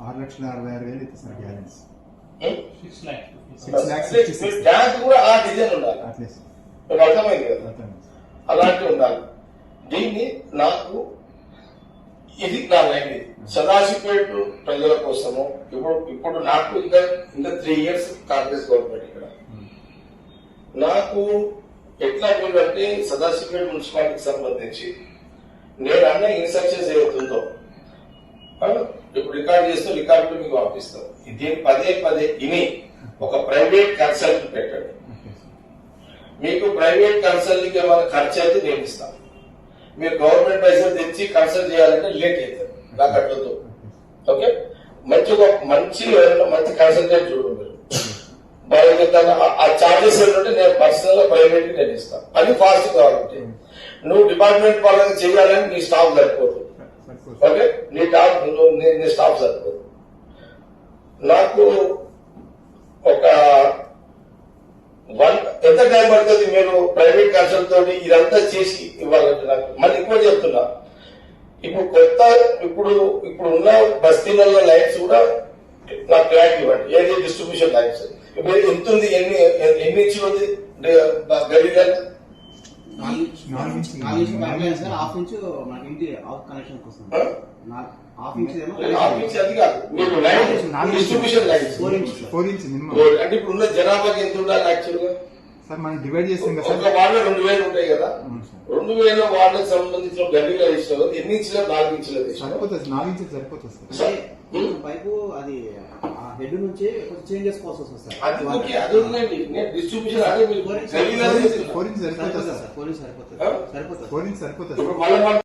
6,66,000 ఇస్తారు balance. 6,56,000 tank కూడా ఆ డిజైన్ ఉండాలి. అర్థమైంది కదా, అలాంటివి ఉండాలి. దీన్ని నాకు ఇది నా లైన్. ఇది సదాశివపేట ప్రజల కోసము ఇప్పుడు నాకు ఇంకా 3 years కాంగ్రెస్ గవర్నమెంట్ ఇక్కడ. నాకు ఎట్లా అంటే సదాశివపేట మున్సిపాలిటీకి సంబంధించి నేను అన్న ఇన్స్ట్రక్షన్స్ ఏవైతుందో ఇప్పుడు రికార్డ్ చేస్తూ రికార్డు మీకు పంపిస్తాం. దీన్ని పదే ఇని ఒక ప్రైవేట్ కన్సల్ట్ పెట్టండి. మీకు ప్రైవేట్ కన్సల్ట్ ఏమైనా ఖర్చు అయితే నేను ఇస్తాను. మీరు గవర్నమెంట్ పైసలు తెచ్చి కన్సల్ట్ చేయాలంటే లేట్ అవుతుంది నాకు అట్లతో. ఓకే, మంచి కన్సల్టెంట్ చూడండి మీరు. ఆ చార్జెస్ ఏంటంటే నేను పర్సనల్ గా ప్రైవేట్ నేను ఇస్తాను. అది ఫాస్ట్ కావాలంటే నువ్వు డిపార్ట్మెంట్ వాళ్ళకి చేయాలని నీ స్టాఫ్ సరిపోదు. ఓకే, నీ స్టాఫ్ సరిపోదు. నాకు ఒక ఎంత టైం పడుతుంది మీరు ప్రైవేట్ కన్సల్ట్ తోటి ఇదంతా చేసి ఇవ్వాలంటే? నాకు మళ్ళీ ఎక్కువ చెప్తున్నా, ఇప్పుడు ఉన్న బస్తీలలో లైన్స్ కూడా నాకు ట్రాక్ ఇవ్వండి. ఏది డిస్ట్రిబ్యూషన్ లైన్స్ ఇప్పుడు ఎంత ఉంది, ఎన్ని ఇంచులు ఉంది గల్లీ లైన్? 4 ఇంచ్ హాఫ్ ఇంచ్ మనకి ఇంటి కనెక్షన్ కోసం. హాఫ్ ఇంచ్ అది కాదు, మీరు లైన్ డిస్ట్రిబ్యూషన్ లైన్స్ 4 ఇంచ్ అంటే ఇప్పుడు ఉన్న జనాభాకి ఎంత ఉండాలి యాక్చువల్ గా? సార్ మనం డివైడ్ చేస్తాం కదా. ఒక వార్డులో 2,000 ఉంటాయి కదా. 2,000 వార్డులకు సంబంధించిన గల్లీలో ఇచ్చిన ఎన్ని ఇంచులు? 4 ఇంచులు సరిపోతుంది. 4 ఇంచులు సరిపోతుంది సార్. పైపు అది హెడ్ నుంచి చేంజ్ చేసుకోవాల్సి వస్తుంది సార్. అది ఉందండి. నేను డిస్ట్రిబ్యూషన్ అదే 4 ఇంచ్ సరిపోతుంది. 4 ఇంచ్ సరిపోతుంది. ఇప్పుడు